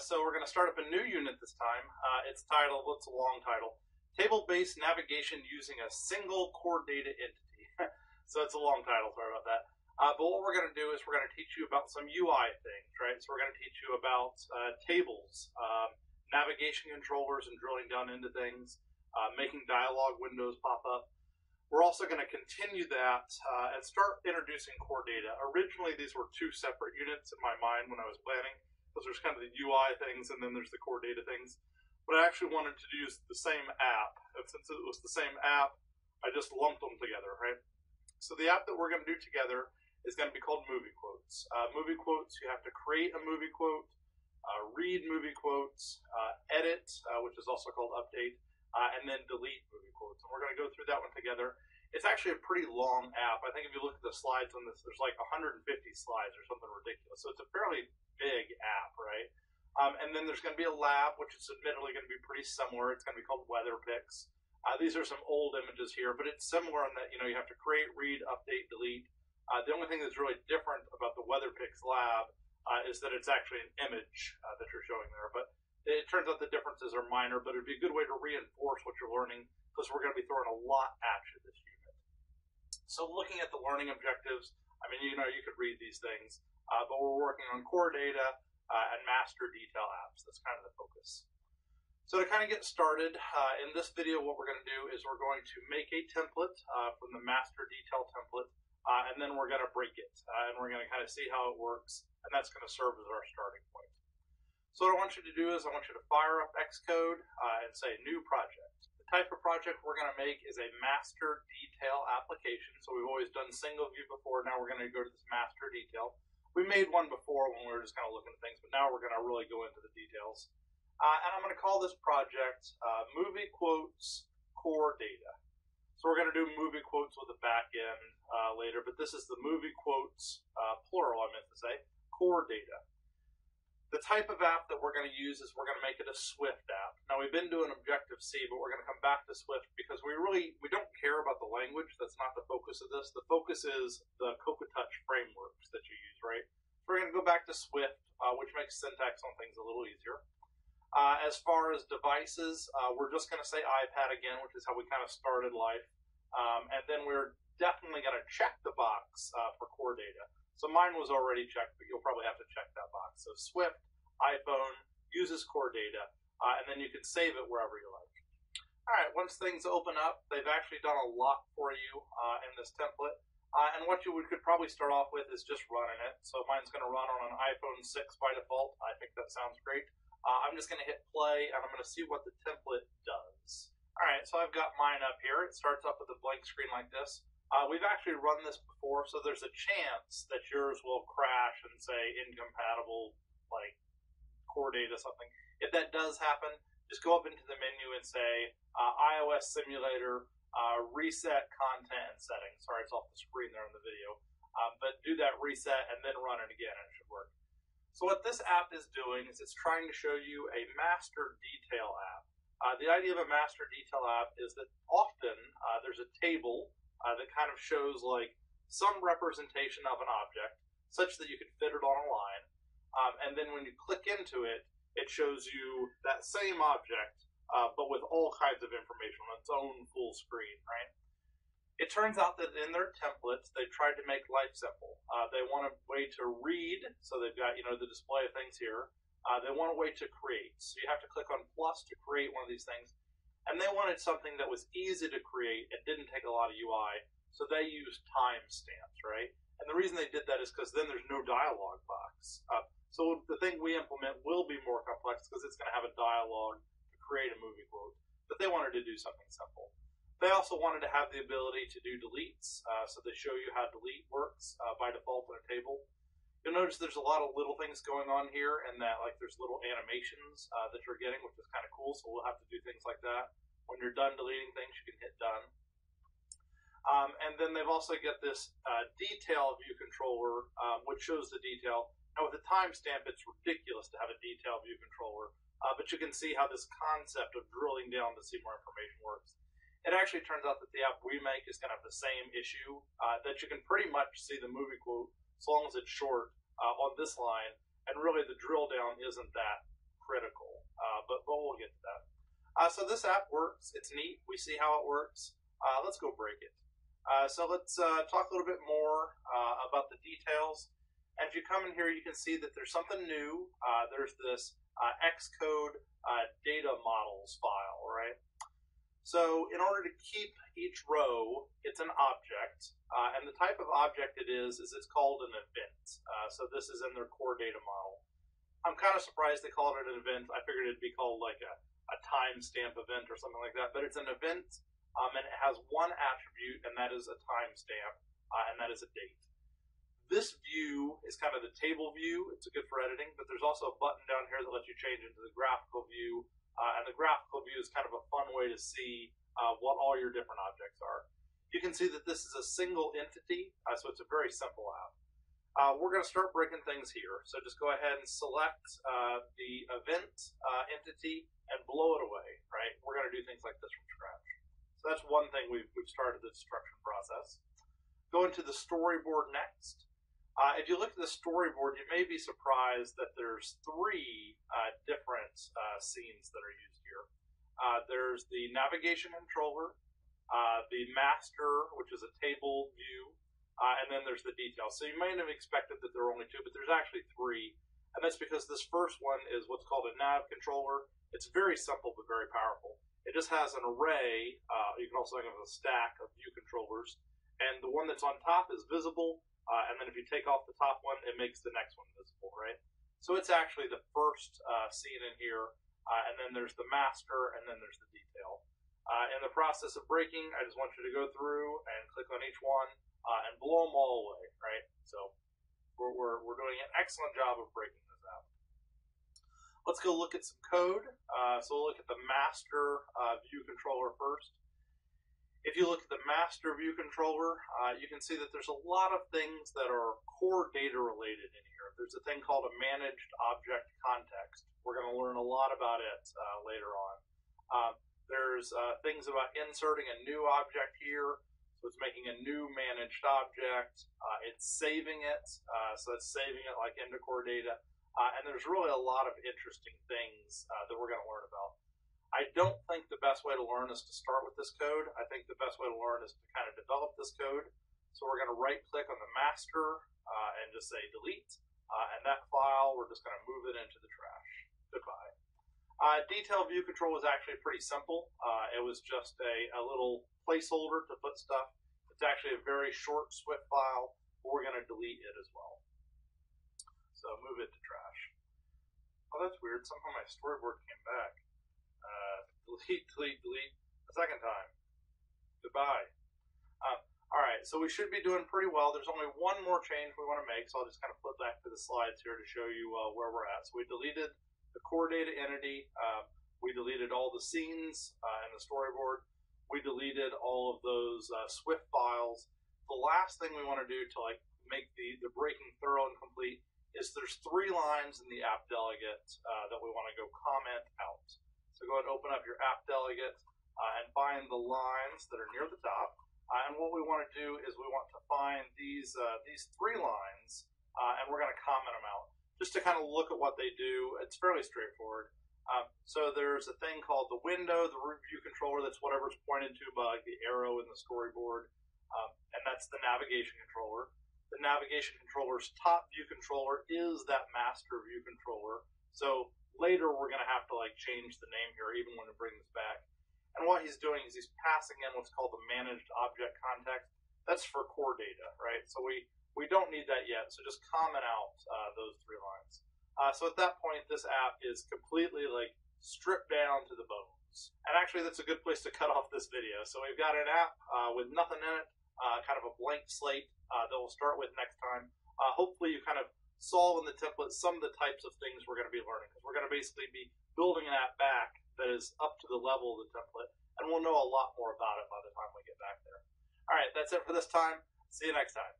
So we're going to start up a new unit this time. It's titled, it's a long title, Table-Based Navigation Using a Single Core Data Entity. So it's a long title, sorry about that. But what we're going to do is we're going to teach you about some UI things, right? So we're going to teach you about tables, navigation controllers and drilling down into things, making dialog windows pop up. We're also going to continue that and start introducing core data. Originally, these were two separate units in my mind when I was planning, because there's kind of the UI things and then there's the core data things. But I actually wanted to use the same app. And since it was the same app, I just lumped them together, right? So the app that we're going to do together is going to be called Movie Quotes. Movie Quotes, you have to create a movie quote, read movie quotes, edit, which is also called update, and then delete movie quotes. And we're going to go through that one together. It's actually a pretty long app. I think if you look at the slides on this, there's like 150 slides or something ridiculous. So it's a fairly big app, right? And then there's going to be a lab, which is admittedly going to be pretty similar. It's going to be called Weather Picks. These are some old images here, but it's similar in that, you have to create, read, update, delete. The only thing that's really different about the Weather Picks lab is that it's actually an image that you're showing there. But it turns out the differences are minor, but it'd be a good way to reinforce what you're learning, because we're going to be throwing a lot at you this unit. So looking at the learning objectives, I mean, you could read these things, but we're working on core data and master detail apps. That's kind of the focus. So to kind of get started, in this video, what we're going to do is we're going to make a template from the master detail template, and then we're going to break it, and we're going to kind of see how it works, and that's going to serve as our starting point. So what I want you to do is I want you to fire up Xcode and say New Project. The type of project we're going to make is a master detail application. So we've always done single view before. Now we're going to go to this master detail. We made one before when we were just kind of looking at things, but now we're going to really go into the details. And I'm going to call this project Movie Quotes Core Data. So we're going to do movie quotes with a back end later, but this is the movie quotes, plural I meant to say, core data. The type of app that we're going to use is we're going to make it a Swift app. Now we've been doing Objective-C, but we're going to come back to Swift because we don't care about the language. That's not the focus of this. The focus is the Touch frameworks that you use, right? So we're going to go back to Swift, which makes syntax on things a little easier. As far as devices, we're just going to say iPad again, which is how we kind of started life. And then we're definitely going to check the box for core data. So mine was already checked, but you'll probably have to check that box. So Swift, iPhone, uses core data, and then you can save it wherever you like. All right, once things open up, they've actually done a lot for you in this template. And what you could probably start off with is just running it. So mine's going to run on an iPhone 6 by default. I think that sounds great. I'm just going to hit play, and I'm going to see what the template does. All right, so I've got mine up here. It starts up with a blank screen like this. We've actually run this before, so there's a chance that yours will crash and say incompatible, like core data something. If that does happen, just go up into the menu and say iOS simulator, reset content and settings. Sorry, it's off the screen there in the video. But do that reset and then run it again and it should work. So what this app is doing is it's trying to show you a master detail app. The idea of a master detail app is that often there's a table that kind of shows like some representation of an object such that you can fit it on a line. And then when you click into it, it shows you that same object, but with all kinds of information on its own full screen, right? It turns out that in their templates, they've tried to make life simple. They want a way to read, so they've got, the display of things here. They want a way to create. So you have to click on plus to create one of these things. And they wanted something that was easy to create and didn't take a lot of UI, so they used timestamps, right? And the reason they did that is because then there's no dialog box. So the thing we implement will be more complex because it's going to have a dialogue to create a movie quote. But they wanted to do something simple. They also wanted to have the ability to do deletes, so they show you how delete works by default in a table. You'll notice there's a lot of little things going on here, and that like there's little animations that you're getting, which is kind of cool. So we'll have to do things like that. When you're done deleting things, you can hit done. And then they've also got this detail view controller, which shows the detail. Now with a timestamp, it's ridiculous to have a detail view controller, but you can see how this concept of drilling down to see more information works. It actually turns out that the app we make is going to have the same issue, that you can pretty much see the movie quote, as long as it's short, on this line, and really the drill down isn't that critical, but we'll get to that. So this app works. It's neat. We see how it works. Let's go break it. So let's talk a little bit more about the details. And if you come in here, you can see that there's something new. There's this Xcode data models file, right? So in order to keep each row, it's an object. And the type of object it is it's called an event. So this is in their core data model. I'm kind of surprised they called it an event. I figured it'd be called like a timestamp event or something like that. But it's an event, and it has one attribute, and that is a timestamp, and that is a date. This view is kind of the table view. It's good for editing, but there's also a button down here that lets you change into the graphical view. And the graphical view is kind of a fun way to see what all your different objects are. You can see that this is a single entity, so it's a very simple app. We're going to start breaking things here. So just go ahead and select the event entity and blow it away, right? We're going to do things like this from scratch. So that's one thing we've started the destruction process. Go into the storyboard next. If you look at the storyboard, you may be surprised that there's three different scenes that are used here. There's the navigation controller, the master, which is a table view, and then there's the details. So you may have expected that there were only two, but there's actually three. And that's because this first one is what's called a nav controller. It's very simple but very powerful. It just has an array. You can also think of a stack of view controllers. And the one that's on top is visible. And then if you take off the top one, it makes the next one visible, right? So it's actually the first scene in here, and then there's the master, and then there's the detail. In the process of breaking, I just want you to go through and click on each one and blow them all away, right? So we're doing an excellent job of breaking this out. Let's go look at some code. So we'll look at the master view controller first. If you look at the master view controller, you can see that there's a lot of things that are core data related in here. There's a thing called a managed object context. We're going to learn a lot about it later on. There's things about inserting a new object here. So it's making a new managed object. It's saving it. So it's saving it like into core data. And there's really a lot of interesting things that we're going to learn about. I don't think the best way to learn is to start with this code. I think the best way to learn is to kind of develop this code. So we're going to right click on the master and just say delete. And that file, we're just going to move it into the trash. Goodbye. Detail view control was actually pretty simple. It was just a little placeholder to put stuff. It's actually a very short Swift file, but we're going to delete it as well. So move it to trash. Oh, that's weird. Somehow my storyboard came back. Delete a second time. Goodbye. All right, so we should be doing pretty well. There's only one more change we want to make, so I'll just kind of flip back to the slides here to show you where we're at. So we deleted the core data entity. We deleted all the scenes in the storyboard. We deleted all of those Swift files. The last thing we want to do to make the breaking thorough and complete is there's 3 lines in the app delegate that we want to go comment out. So go ahead and open up your app delegate and find the lines that are near the top. And what we want to do is we want to find these 3 lines, and we're going to comment them out. Just to kind of look at what they do, it's fairly straightforward. So there's a thing called the window, the root view controller, that's whatever's pointed to by the arrow in the storyboard, and that's the navigation controller. The navigation controller's top view controller is that master view controller. So later we're going to have to change the name here even when we bring this back. And what he's doing is he's passing in what's called the managed object context. That's for core data, right? So we don't need that yet, so just comment out those 3 lines. So at that point, this app is completely stripped down to the bones. And actually that's a good place to cut off this video. So we've got an app with nothing in it, kind of a blank slate that we'll start with next time. Hopefully you kind of solve in the template some of the types of things we're going to be learning, because we're going to basically be building an app back that is up to the level of the template, and we'll know a lot more about it by the time we get back there. All right, that's it for this time. See you next time.